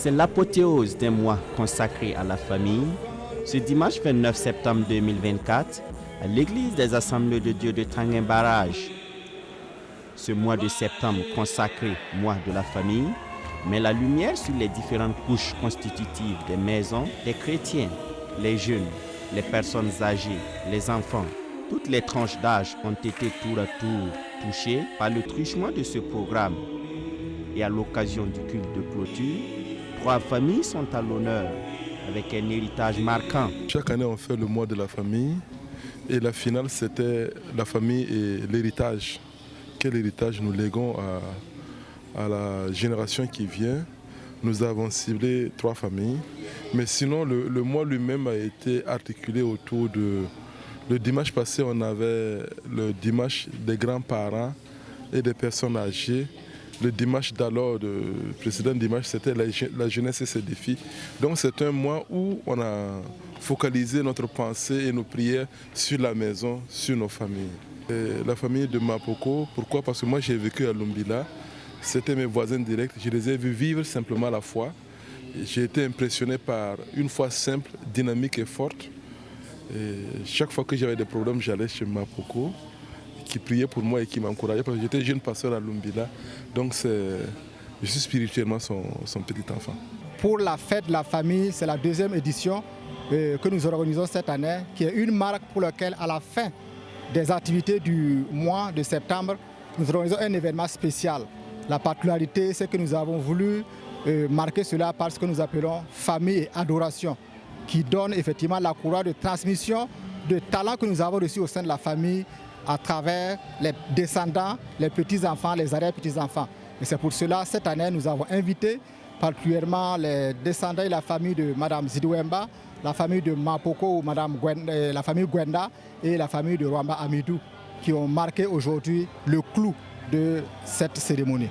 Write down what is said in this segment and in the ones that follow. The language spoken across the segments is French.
C'est l'apothéose d'un mois consacré à la famille. Ce dimanche 29 septembre 2024, à l'église des Assemblées de Dieu de Tanguin Barrage. Ce mois de septembre consacré mois de la famille met la lumière sur les différentes couches constitutives des maisons des chrétiens, les jeunes, les personnes âgées, les enfants. Toutes les tranches d'âge ont été tour à tour touchées par le truchement de ce programme. Et à l'occasion du culte de clôture, 3 familles sont à l'honneur avec un héritage marquant. Chaque année, on fait le mois de la famille et la finale, c'était la famille et l'héritage. Quel héritage nous léguons à la génération qui vient. Nous avons ciblé 3 familles, mais sinon le mois lui-même a été articulé autour de... Le dimanche passé, on avait le dimanche des grands-parents et des personnes âgées. Le dimanche d'alors, le précédent dimanche, c'était la jeunesse et ses défis. Donc c'est un mois où on a focalisé notre pensée et nos prières sur la maison, sur nos familles. Et la famille de Mapoko, pourquoi? Parce que moi j'ai vécu à Lumbila, c'était mes voisins directs, je les ai vus vivre simplement la foi. J'ai été impressionné par une foi simple, dynamique et forte. Et chaque fois que j'avais des problèmes, j'allais chez Mapoko, qui priait pour moi et qui m'encourageait, parce que j'étais jeune pasteur à Lumbila. Donc je suis spirituellement son petit enfant. Pour la fête de la famille, c'est la 2e édition que nous organisons cette année, qui est une marque pour laquelle, à la fin des activités du mois de septembre, nous organisons un événement spécial. La particularité, c'est que nous avons voulu marquer cela par ce que nous appelons famille et adoration, qui donne effectivement la courroie de transmission de talents que nous avons reçus au sein de la famille à travers les descendants, les petits-enfants, les arrière-petits-enfants. Et c'est pour cela, cette année, nous avons invité particulièrement les descendants et la famille de Mme Zidouemba, la famille de Mapoko, ou la famille Gwenda et la famille de Rwamba Amidou, qui ont marqué aujourd'hui le clou de cette cérémonie.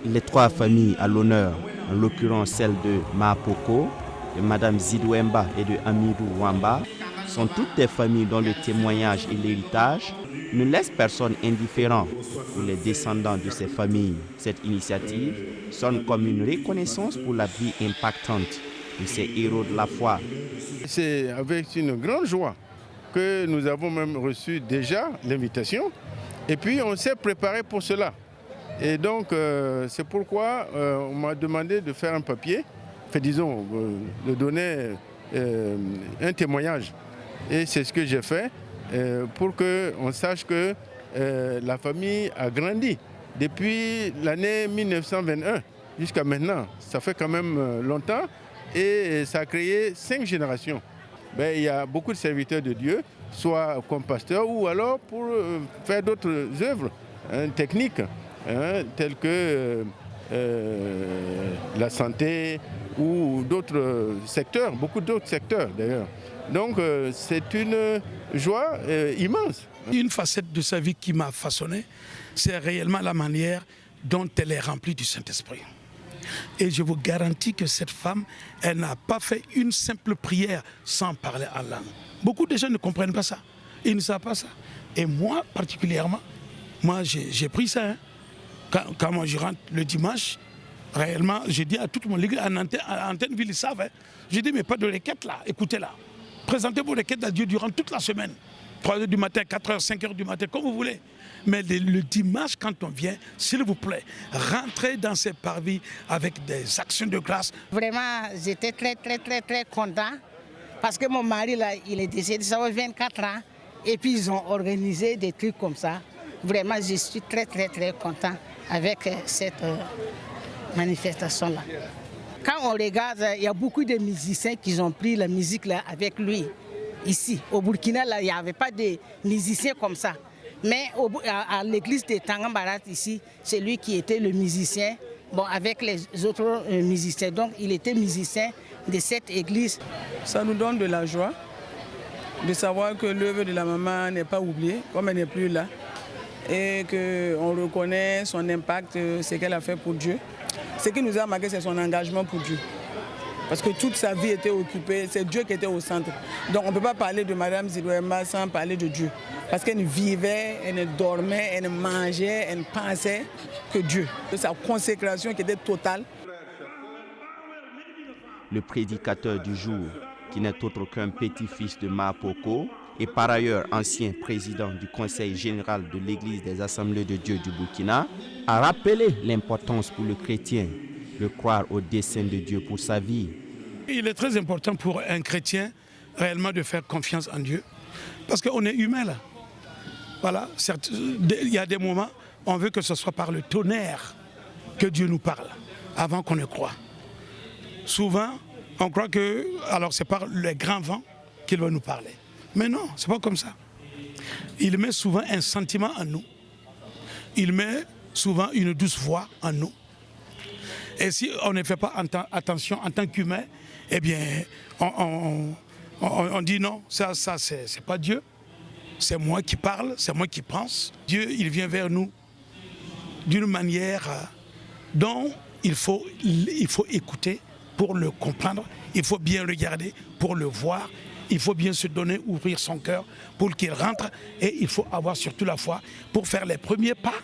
Les 3 familles à l'honneur, en l'occurrence celle de Mapoko, de Mme Zidouemba et de Amidou Rwamba, sont toutes des familles dont le témoignage et l'héritage ne laissent personne indifférent. Pour les descendants de ces familles, cette initiative sonne comme une reconnaissance pour la vie impactante de ces héros de la foi. C'est avec une grande joie que nous avons même reçu déjà l'invitation et puis on s'est préparé pour cela. Et donc c'est pourquoi on m'a demandé de faire un papier, de donner un témoignage. Et c'est ce que j'ai fait pour qu'on sache que la famille a grandi depuis l'année 1921 jusqu'à maintenant. Ça fait quand même longtemps et ça a créé 5 générations. Il y a beaucoup de serviteurs de Dieu, soit comme pasteurs ou alors pour faire d'autres œuvres techniques, telles que la santé ou d'autres secteurs, beaucoup d'autres secteurs d'ailleurs. Donc c'est une joie immense. Une facette de sa vie qui m'a façonné, c'est réellement la manière dont elle est remplie du Saint-Esprit. Et je vous garantis que cette femme, elle n'a pas fait une simple prière sans parler en langue. Beaucoup de gens ne comprennent pas ça. Ils ne savent pas ça. Et moi, particulièrement, j'ai pris ça. Quand moi je rentre le dimanche, réellement, je dis à toute mon église, à Antenneville, ils savent. Je dis, mais pas de requête là, écoutez-la. Présentez vos requêtes à Dieu durant toute la semaine. 3h du matin, 4h, 5h du matin, comme vous voulez. Mais le dimanche, quand on vient, s'il vous plaît, rentrez dans ces parvis avec des actions de grâce. Vraiment, j'étais très content parce que mon mari, là, il est décédé, ça fait 24 ans. Et puis, ils ont organisé des trucs comme ça. Vraiment, je suis très content avec cette manifestation-là. Quand on regarde, il y a beaucoup de musiciens qui ont pris la musique là avec lui. Ici, au Burkina, là, il n'y avait pas de musiciens comme ça. Mais à l'église de Tangambarat, ici, c'est lui qui était le musicien, avec les autres musiciens. Donc, il était musicien de cette église. Ça nous donne de la joie de savoir que l'œuvre de la maman n'est pas oubliée, comme elle n'est plus là. Et qu'on reconnaît son impact, ce qu'elle a fait pour Dieu. Ce qui nous a marqué, c'est son engagement pour Dieu. Parce que toute sa vie était occupée, c'est Dieu qui était au centre. Donc on ne peut pas parler de Mme Zidouemba sans parler de Dieu. Parce qu'elle ne vivait, elle ne dormait, elle ne mangeait, elle ne pensait que Dieu. Sa consécration qui était totale. le prédicateur du jour, qui n'est autre qu'un petit-fils de Mapoko, et par ailleurs ancien président du Conseil général de l'Église des Assemblées de Dieu du Burkina, a rappelé l'importance pour le chrétien de croire au dessein de Dieu pour sa vie. Il est très important pour un chrétien réellement de faire confiance en Dieu, parce qu'on est humain là. Voilà, certes, il y a des moments, on veut que ce soit par le tonnerre que Dieu nous parle, avant qu'on ne croie. Souvent, on croit que c'est par les grands vents qu'il va nous parler. Mais non, c'est pas comme ça. Il met souvent un sentiment en nous. Il met souvent une douce voix en nous. Et si on ne fait pas attention en tant qu'humain, eh bien, on dit non, ça c'est pas Dieu. C'est moi qui parle, c'est moi qui pense. Dieu, il vient vers nous d'une manière dont il faut écouter pour le comprendre. Il faut bien regarder pour le voir. Il faut bien se donner, ouvrir son cœur pour qu'il rentre. Et il faut avoir surtout la foi pour faire les premiers pas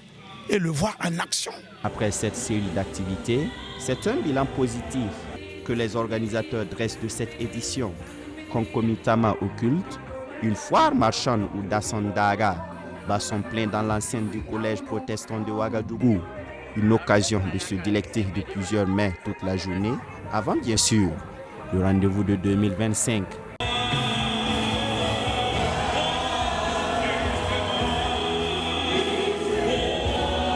et le voir en action. Après cette série d'activités, c'est un bilan positif que les organisateurs dressent de cette édition. Concomitamment au culte, une foire marchande ou d'Assandaga bat son plein dans l'enceinte du collège protestant de Ouagadougou. Une occasion de se délecter de plusieurs mets toute la journée, avant bien sûr le rendez-vous de 2025.